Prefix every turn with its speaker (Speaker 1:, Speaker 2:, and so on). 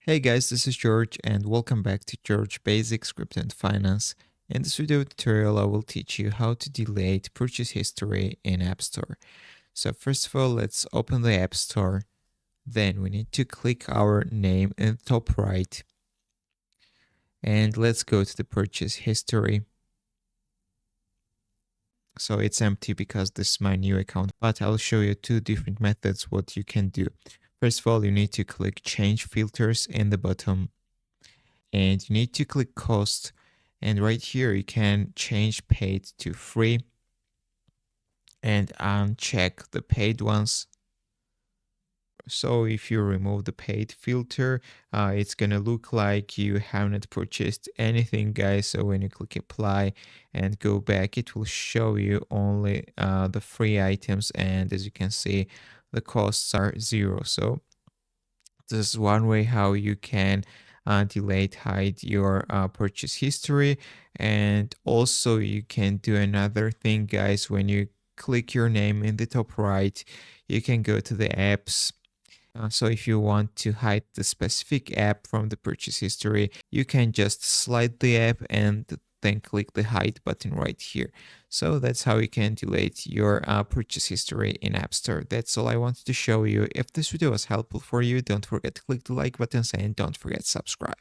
Speaker 1: Hey guys, this is George and welcome back to George Basic Script and Finance. In this video tutorial, I will teach you how to delete purchase history in App Store. So first of all, let's open the App Store. Then we need to click our name in the top right. And let's go to the purchase history. So it's empty because this is my new account, but I'll show you two different methods what you can do. First of all, you need to click change filters in the bottom and you need to click cost, and right here you can change paid to free and uncheck the paid ones. So if you remove the paid filter, it's gonna look like you haven't purchased anything, guys. So when you click apply and go back, it will show you only the free items, and as you can see, the costs are zero. So this is one way how you can delete, hide your purchase history. And also you can do another thing, guys. When you click your name in the top right, you can go to the apps. So if you want to hide the specific app from the purchase history, you can just slide the app and then click the hide button right here. So that's how you can delete your purchase history in App Store. That's all I wanted to show you. If this video was helpful for you, don't forget to click the like button and don't forget to subscribe.